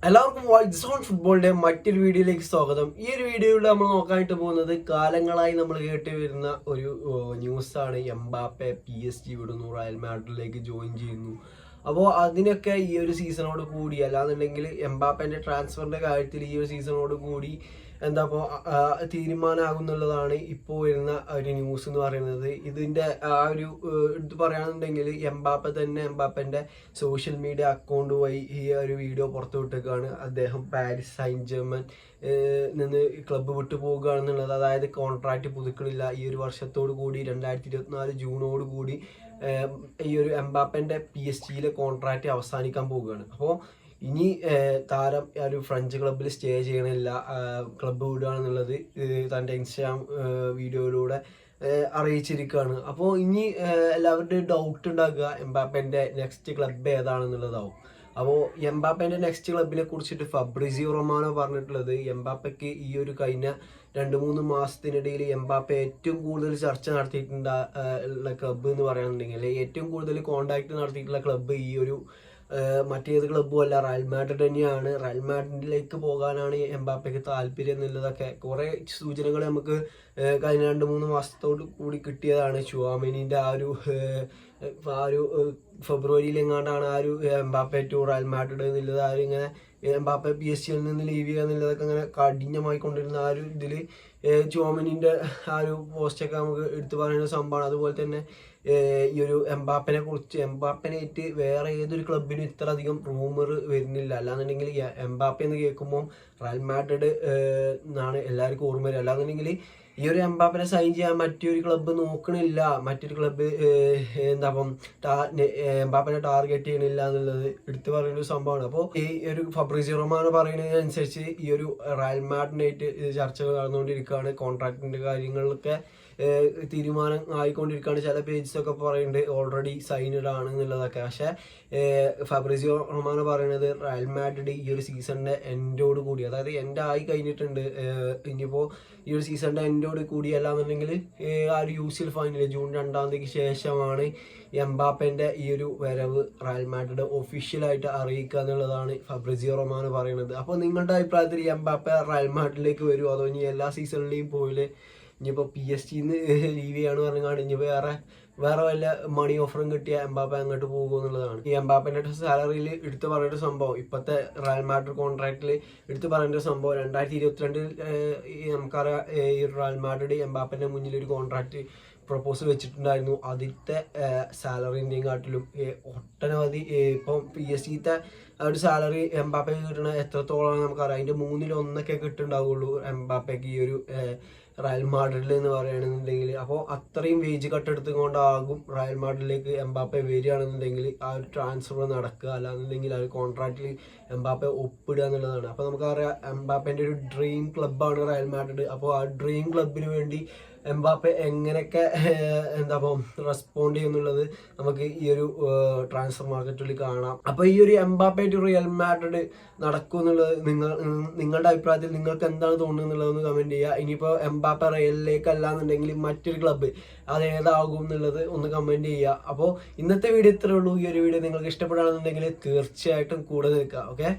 എല്ലാവർക്കും white zone ഫുട്ബോളിന്റെ മറ്റൊരു വീഡിയോയിലേക്ക് സ്വാഗതം. ഈ ഒരു വീഡിയോയിൽ നമ്മൾ നോക്കാനായിട്ട് പോകുന്നത് കാലങ്ങളായി നമ്മൾ കേട്ട് വരുന്ന ഒരു ന്യൂസാണ്. എംബാപ്പെ PSG വിടുന്നു, റയൽ മാഡ്രിഡിലേക്ക് ജോയിൻ ചെയ്യുന്നു. അപ്പോൾ അതിനൊക്കെ ഈ ഒരു സീസണോട് കൂടി, അല്ലാന്നുണ്ടെങ്കിൽ എംബാപ്പന്റെ ട്രാൻസ്ഫറിന്റെ കാര്യത്തിൽ ഈ ഒരു സീസണോട് കൂടി എന്താ ഇപ്പോൾ തീരുമാനമാകുന്നുള്ളതാണ് ഇപ്പോൾ വരുന്ന ഒരു ന്യൂസ് എന്ന് പറയുന്നത്. ഇതിൻ്റെ ആ ഒരു എടുത്ത് പറയുകയാണെന്നുണ്ടെങ്കിൽ എംബാപ്പൻ്റെ സോഷ്യൽ മീഡിയ അക്കൗണ്ട് വഴി ഈ ഒരു വീഡിയോ പുറത്തു വിട്ടേക്കാണ്. അദ്ദേഹം പാരീസ് സെയിന്റ് ജർമ്മൻ നിന്ന് ക്ലബ്ബ് വിട്ടു പോകുകയാണെന്നുള്ളത്. അതായത് കോൺട്രാക്റ്റ് പുതുക്കണില്ല. ഈ ഒരു വർഷത്തോടു കൂടി 2024 ജൂണോട് കൂടി ഈ ഒരു എംബാപ്പൻ്റെ PSG കോൺട്രാക്റ്റ് അവസാനിക്കാൻ പോവുകയാണ്. അപ്പോൾ ഇനി താരം ഒരു ഫ്രഞ്ച് ക്ലബ്ബിൽ സ്റ്റേ ചെയ്യണില്ല, ക്ലബ്ബ് വിടുകയാണെന്നുള്ളത് തൻ്റെ ഇൻസ്റ്റാഗ്രാം വീഡിയോയിലൂടെ അറിയിച്ചിരിക്കുകയാണ്. അപ്പോൾ ഇനി എല്ലാവരുടെയും ഡൗട്ട് ഉണ്ടാക്കുക എംബാപ്പൻ്റെ നെക്സ്റ്റ് ക്ലബ്ബ് ഏതാണെന്നുള്ളതാവും. അപ്പോൾ എംബാപ്പൻ്റെ നെക്സ്റ്റ് ക്ലബിനെ കുറിച്ചിട്ട് ഫബ്രിസിയോ റൊമാനോ പറഞ്ഞിട്ടുള്ളത്, എംബാപ്പയ്ക്ക് ഈ ഒരു കഴിഞ്ഞ 2-3 മാസത്തിനിടയിൽ എംബാപ്പ ഏറ്റവും കൂടുതൽ ചർച്ച നടത്തിയിട്ടുള്ള ക്ലബ്ബ് എന്ന് പറയുകയാണെന്നുണ്ടെങ്കിൽ, ഏറ്റവും കൂടുതൽ കോണ്ടാക്ട് നടത്തിയിട്ടുള്ള ക്ലബ്ബ് ഈ ഒരു മറ്റേത് ക്ലബ്ബും അല്ല, റയൽ മാഡ്രിഡ് തന്നെയാണ്. റയൽ മാഡ്രിഡിലേക്ക് പോകാനാണ് എംബാപ്പയ്ക്ക് താല്പര്യം എന്നുള്ളതൊക്കെ കുറേ സൂചനകൾ നമുക്ക് കഴിഞ്ഞ 2-3 മാസത്തോട് കൂടി കിട്ടിയതാണ്. ചുവാമെനിൻ്റെ ആ ഒരു ഫെബ്രുവരിയിൽ എങ്ങാണ്ടാണ് ആ ഒരു എംബാപ്പെ ടു റയൽ മാഡ്രിഡ് എന്നുള്ളത്, ആ ഒരു ഇങ്ങനെ എംബാപ്പെ PSG നിന്ന് ലീവ് ചെയ്യുക എന്നുള്ളതൊക്കെ അങ്ങനെ കഠിനമായി കൊണ്ടിരുന്ന ആ ഒരു ഇതിൽ ചുവാമെനിൻ്റെ ആ ഒരു പോസ്റ്റൊക്കെ നമുക്ക് എടുത്തു പറയുന്ന സംഭവമാണ്. അതുപോലെ തന്നെ ഈ ഒരു എംബാപ്പനായിട്ട് വേറെ ഏതൊരു ക്ലബിനും ഇത്ര അധികം റൂമർ വരുന്നില്ല. അല്ലാന്നുണ്ടെങ്കിൽ എംബാപ്പ എന്ന് കേൾക്കുമ്പോൾ റയൽ മാഡ്രിഡ് എന്നാണ് എല്ലാവർക്കും ഓർമ്മ വരിക. അല്ലാന്നുണ്ടെങ്കിൽ ഈ ഒരു എംബാപ്പനെ സൈൻ ചെയ്യാൻ മറ്റൊരു ക്ലബ്ബ് നോക്കണില്ല, മറ്റൊരു ക്ലബ്ബ് എന്താ എംബാപ്പനെ ടാർഗറ്റ് ചെയ്യണില്ല എന്നുള്ളത് എടുത്തു പറയുന്ന ഒരു സംഭവമാണ്. അപ്പോൾ ഈ ഒരു ഫബ്രിസിയോ റൊമാനോ പറയുന്നതിനനുസരിച്ച് ഈ ഒരു റയൽ മാഡ്രിഡായിട്ട് ചർച്ചകൾ നടന്നുകൊണ്ടിരിക്കുകയാണ്. കോൺട്രാക്ടിൻ്റെ കാര്യങ്ങളൊക്കെ തീരുമാനം ആയിക്കൊണ്ടിരിക്കുകയാണ്. ചില പേജസൊക്കെ പറയുന്നുണ്ട് ഓൾറെഡി സൈൻഡ് ആണ് എന്നുള്ളതൊക്കെ. പക്ഷേ ഫബ്രിസിയോ റൊമാനോ പറയുന്നത് റയൽ മാഡ്രിഡ് ഈ ഒരു സീസണിൻ്റെ എൻഡോട് കൂടി, അതായത് എൻഡ് ആയി കഴിഞ്ഞിട്ടുണ്ട്, ഇനിയിപ്പോൾ ഈ ഒരു സീസണിൻ്റെ എൻഡോട് കൂടി അല്ലാന്നുണ്ടെങ്കിൽ ആ ഒരു UCL ഫൈനൽ ജൂൺ 2 ശേഷമാണ് എംബാപ്പൻ്റെ ഈ ഒരു വരവ് റയൽ മാഡ്രിഡ് ഒഫീഷ്യലായിട്ട് അറിയിക്കുക എന്നുള്ളതാണ് ഫബ്രിസിയോ റൊമാനോ പറയുന്നത്. അപ്പോൾ നിങ്ങളുടെ അഭിപ്രായത്തിൽ എംബാപ്പ റയൽ മാഡ്രിഡിലേക്ക് വരുമോ, അതോ ഇനി എല്ലാ സീസണിലെയും പോയില് ഇനിയിപ്പോൾ PSG ലീവ് ചെയ്യാണ് പറഞ്ഞാൽ ഇനിയിപ്പോൾ വേറെ വല്ല മണി ഓഫറും കിട്ടിയ എംബാപ്പ അങ്ങോട്ട് പോകുമോ എന്നുള്ളതാണ്. ഈ എംബാപ്പൻ്റെ സാലറിയിൽ എടുത്ത് പറയേണ്ട സംഭവം, ഇപ്പോഴത്തെ റയൽ മാഡ്രിഡ് കോൺട്രാക്റ്റിൽ എടുത്ത് പറയേണ്ട സംഭവം, 2022 നമുക്കറിയാം ഈ റയൽ മാഡ്രിഡ് എംബാപ്പൻ്റെ മുന്നിൽ ഒരു കോൺട്രാക്റ്റ് പ്രപ്പോസൽ വെച്ചിട്ടുണ്ടായിരുന്നു. ആദ്യത്തെ സാലറിൻ്റെയും കാട്ടിലും ഒട്ടനവധി ഇപ്പം PSG ഒരു സാലറി എംബാപ്പയ്ക്ക് കിട്ടണ എത്രത്തോളം നമുക്കറിയാം. അതിൻ്റെ 1/3 കിട്ടുന്നുണ്ടാവുള്ളൂ എംബാപ്പയ്ക്ക് ഈ ഒരു റയൽ മാഡ്രിഡിൽ എന്ന് പറയുകയാണെന്നുണ്ടെങ്കിൽ. അപ്പോൾ അത്രയും വേജ് കട്ട് എടുത്തുകൊണ്ടാകും റയൽ മാഡ്രിഡിലേക്ക് എംബാപ്പെ വരികയാണെന്നുണ്ടെങ്കിൽ ആ ഒരു ട്രാൻസ്ഫർ നടക്കുക, അല്ലാന്നുണ്ടെങ്കിൽ ആ ഒരു കോൺട്രാക്റ്റിൽ എംബാപ്പെ ഒപ്പിടുക എന്നുള്ളതാണ്. അപ്പോൾ നമുക്കറിയാം എംബാപ്പൻ്റെ ഒരു ഡ്രീം ക്ലബ്ബാണ് റയൽ മാഡ്രിഡ്. അപ്പോൾ ആ ഡ്രീം ക്ലബിന് വേണ്ടി എംബാപ്പെ എങ്ങനെയൊക്കെ റെസ്പോണ്ട് ചെയ്യുന്നുള്ളത് നമുക്ക് ഈ ഒരു ട്രാൻസ്ഫർ മാർക്കറ്റിൽ കാണാം. അപ്പോൾ ഈ ഒരു എംബാപ്പെ ടു റിയൽ മാഡ്രിഡ് നടക്കും എന്നുള്ളത് നിങ്ങളുടെ അഭിപ്രായത്തിൽ നിങ്ങൾക്ക് എന്താണ് തോന്നുന്നത് എന്നുള്ളതൊന്ന് കമൻറ്റ് ചെയ്യുക. ഇനിയിപ്പോൾ എംബാപ്പെ റിയലിലേക്ക് അല്ലാന്നുണ്ടെങ്കിൽ മറ്റൊരു ക്ലബ്ബ് അത് ഏതാകും എന്നുള്ളത് ഒന്ന് കമൻറ്റ് ചെയ്യുക. അപ്പോൾ ഇന്നത്തെ വീഡിയോ ഇത്രയേ ഉള്ളൂ. ഈ ഒരു വീഡിയോ നിങ്ങൾക്ക് ഇഷ്ടപ്പെടുകയാണെന്നുണ്ടെങ്കിൽ തീർച്ചയായിട്ടും കൂടെ നിൽക്കുക. ഓക്കെ.